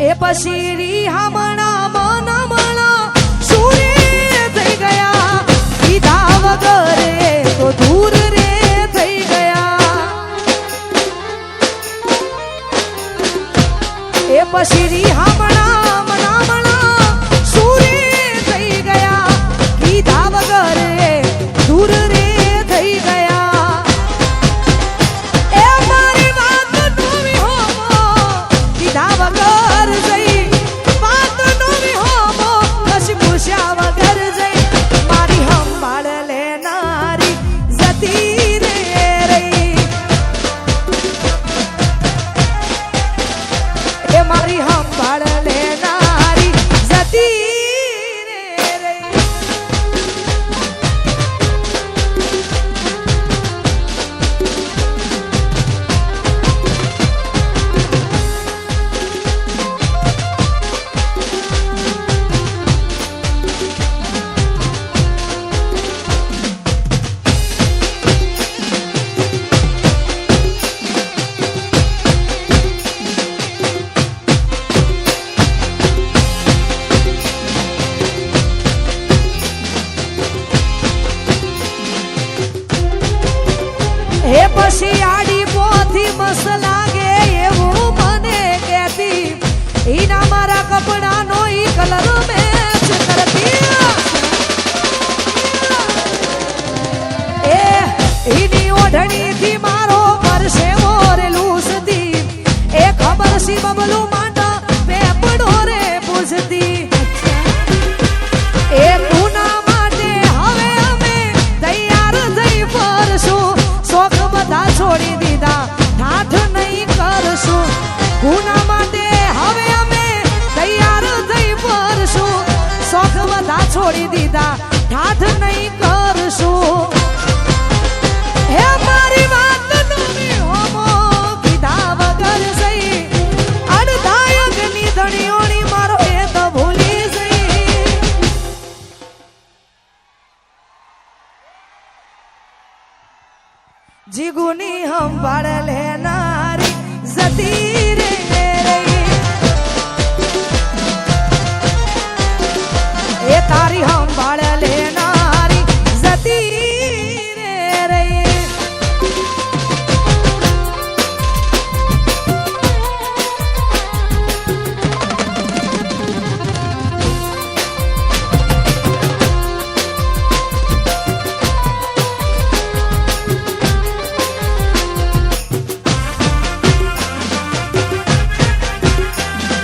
એ પછી હમણા મનમણા સુરે થઈ ગયા કીધા વગર તો દૂર રે થઈ ગયા એ પછી હમણા મનમણા સુરે થઈ ગયા કીધા વગર દૂર રે થઈ ગયા એ મારી વાત નોવી હોમો કીધા વગર જઈ વાત નોવી હોમો કશી પૂછ્યા વગર જઈ મારી હંભાળ લેનારી જતી રે રહી એ મારી હંભાળ લેનારી જતી હે પછી આડી પોથી મસ લાગે એવું મને કહેતી ઈના મારા કપડાનો ઈ કલર મેચ કરતી એ ઈની ઓઢણીથી મારો પરસે મોરે લૂસતી એ ખબર સી બબલું માંડા પેપડો રે પૂછતી એ કુના માટે હવે અમે તૈયાર થઈ ફરશું શોખ બધા છોડી દીધા ઠાઠ નહીં કરશું ગુના માટે હવે અમે તૈયાર થઈ ફરશું શોખ બધા છોડી દીધા ઠાઠ નહીં કરશું હે મારી વાત નોવી હોમો કીધા વગર જઈ અડધા યુગની ધણીઓની મારો એ તો ભૂલી જઈ જીગુની હંભાળ લેનારી જતી રે રહી એ તારી હંભાળ લેનારી જતી રે રહી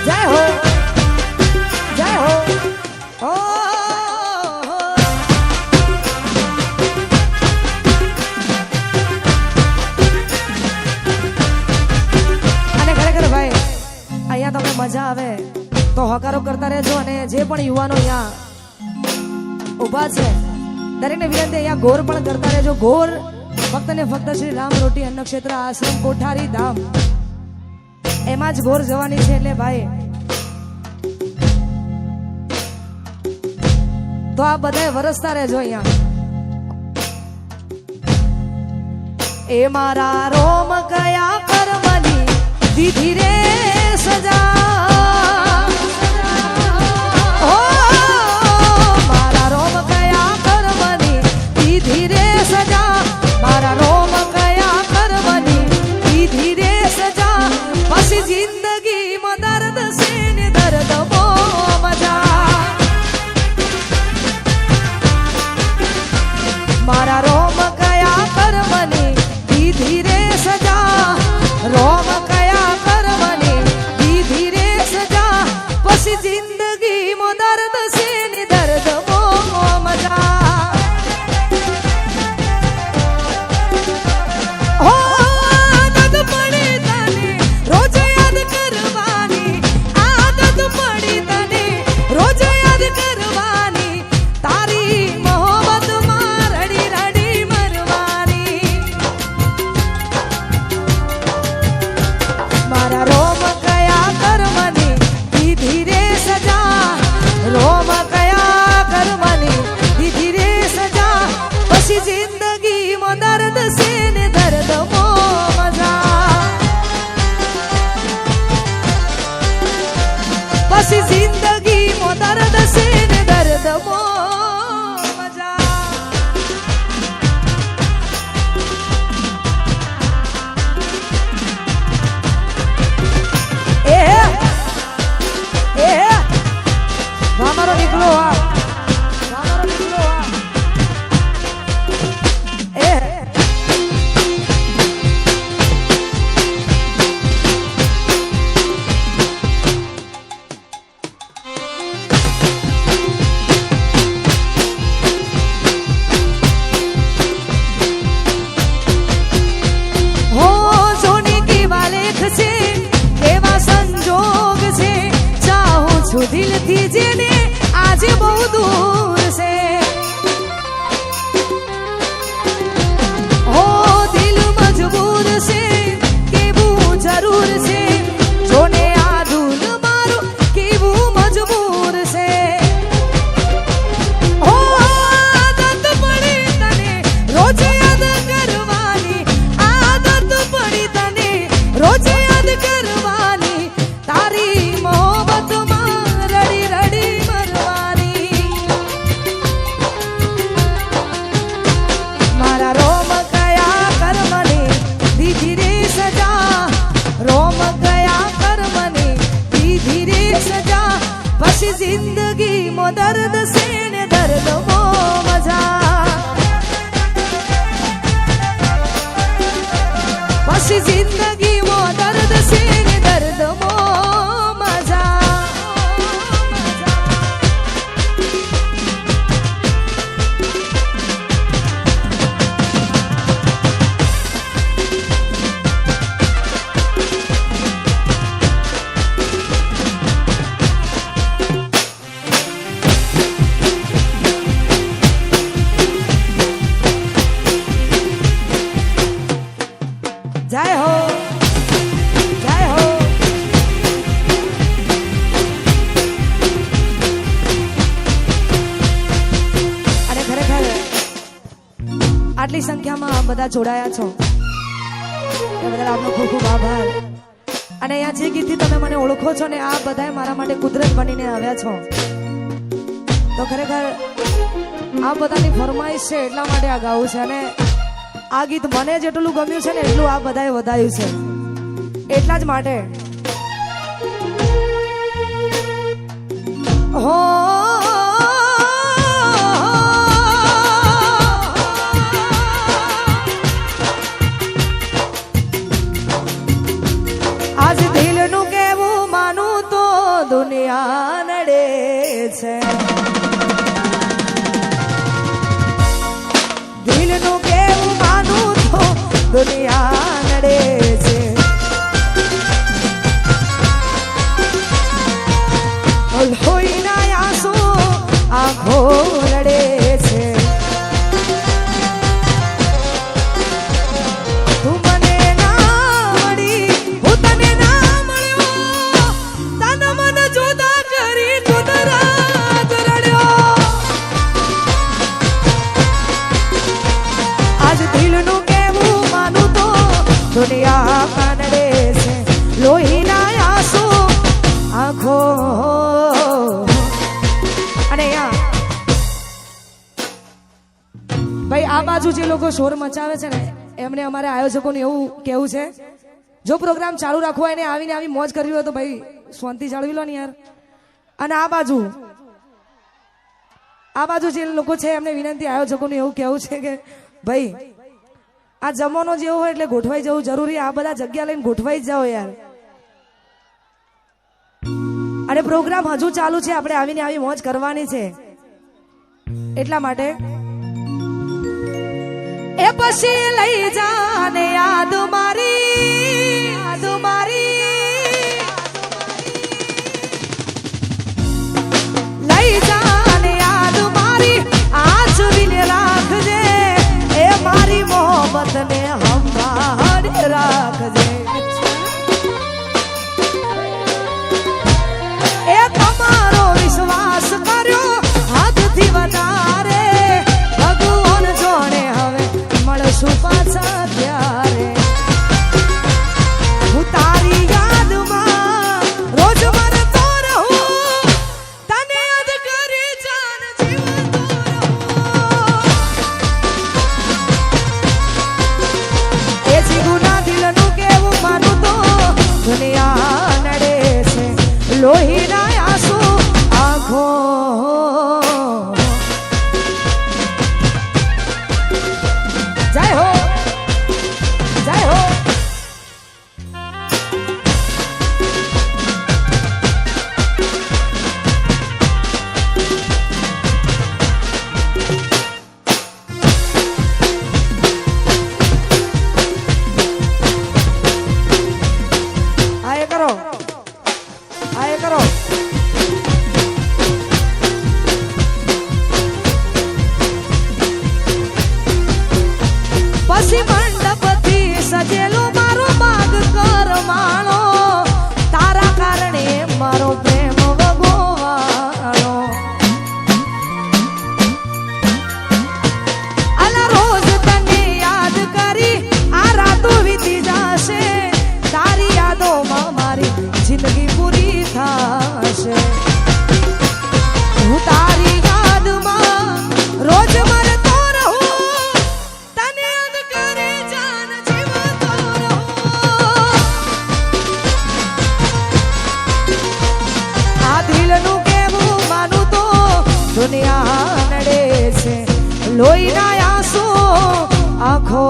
જય હો જય હો ઓ અને ખરેખર ભાઈ અહીંયા તમને મજા આવે તો હકારો કરતા રહેજો અને જે પણ યુવાનો અહીંયા ઊભા છે દરેકને વિનંતી અહીંયા ગોર પણ કરતા રહેજો ગોર ફક્ત ને ફક્ત શ્રી રામ રોટી અન્ન ક્ષેત્ર આશ્રમ કોઠારી ધામ એમાં જ ગોર જવાની છે એટલે ભાઈ તો આ બધા વરસતા રહેજો અહીંયા એ મારા રોમ ગયા કર્મની દીધી રે સજા ઓ મારા રોમ ગયા કર્મની દીધી રે સજા મારા રોમ ગયા કર્મની દીધી રે સજા પછી જિંદગીમાં દર્દ છે ને દર્દ બહુ મજા મારા રોમ કયા કર્મની દીધી રે સજા રોમ કયા કર્મની દીધી રે પછી જિંદગી મો દર્દ છે ને દર્દ મો મજા મારો નીકળો મારો નીકળો દિલથી જેને આજે બહુ દૂર છે હો દિલ મજબૂર છે કેવું જરૂર છે જોને આ દિલ મારું કેવું મજબૂર છે હો આદત પડી તને રોજ યાદ કરવાની આદત પડી તને રોજ યાદ કરવાની તારી મોહબ્બતમાં जिंदगी मो दर्द से ने दर्द मो मजा बस जिंदगी मो दर्द से ने दर्द मो मजा जय हो जय हो અને ખરેખર આટલી સંખ્યામાં આપ બધા જોડાયા છો એ બદલ આપનો ખૂબ ખૂબ આભાર અને અહીંયા જે ગીતથી તમે મને ઓળખો છો ને આ બધાએ મારા માટે કુદરત બનીને આવ્યા છો તો ખરેખર આ બધાની ફરમાઈશ છે એટલા માટે આ ગાવું છે અને આ ગીત મને જેટલું ગમ્યું છે ને એટલું આ બધાએ વધાયું છે એટલા જ માટે હો આજ દિલનું કેવું માનું તો દુનિયા નડે છે દિલનું કેવું માનું તો દુનિયા નડે છે લોહીના આંસુ આંખો રડે છે તું મને ના મળી હું તને ના મળ્યો તન મન જુદા કરી તું રાત રડ્યો આજ દિલનું કેવું માનું તો દુનિયા કાનડે છે લોહીના આંસુ આંખો અને ભાઈ આ બાજુ જે લોકો શોર મચાવે છે ને એમને અમારે આયોજકોને એવું કેવું છે જો પ્રોગ્રામ ચાલુ રાખવો હોય એને આવીને આવી મોજ કરવી હોય તો ભાઈ શાંતિ જાળવી લો ને યાર અને આ બાજુ જે લોકો છે એમને વિનંતી આયોજકોને એવું કેવું છે કે ભાઈ આ જમવાનો જેવો હોય એટલે ગોઠવાઈ જવું જરૂરી આ બધા જગ્યા લઈને ગોઠવાઈ જ જાઓ યાર અને પ્રોગ્રામ હજુ ચાલુ છે આપણે આવીને આવી મોજ કરવાની છે એટલા માટે એ પછી લઈ જાને યાદ મારી લઈ જાને યાદ મારી આજ વિને રાખજે એ મારી મોહબ્બત ને હંભાળે રાખજે એ તમારો વિશ્વાસ કર્યો હાથથી વધારે ભગવાન જોડે હવે મળશું પાછા ત્યારે લોહીના આંસુ આંખો જય હો જય હો આય કરો પછી મંડપથી સજેલું મારું બાગ કરમાણો તારા કારણે મારો પ્રેમ વગોવાળો આલા રોજ તને યાદ કરી આ રાતો વીતી જશે તારી યાદોમાં મારી જિંદગી પૂરી થશે હું તારી યાદમાં રોજ મરતો રહું તને યાદ કરે જાન જીવતો રહું આ દિલનું કેવું માનું તો દુનિયા નડે છે લોહીના આંસુ આંખો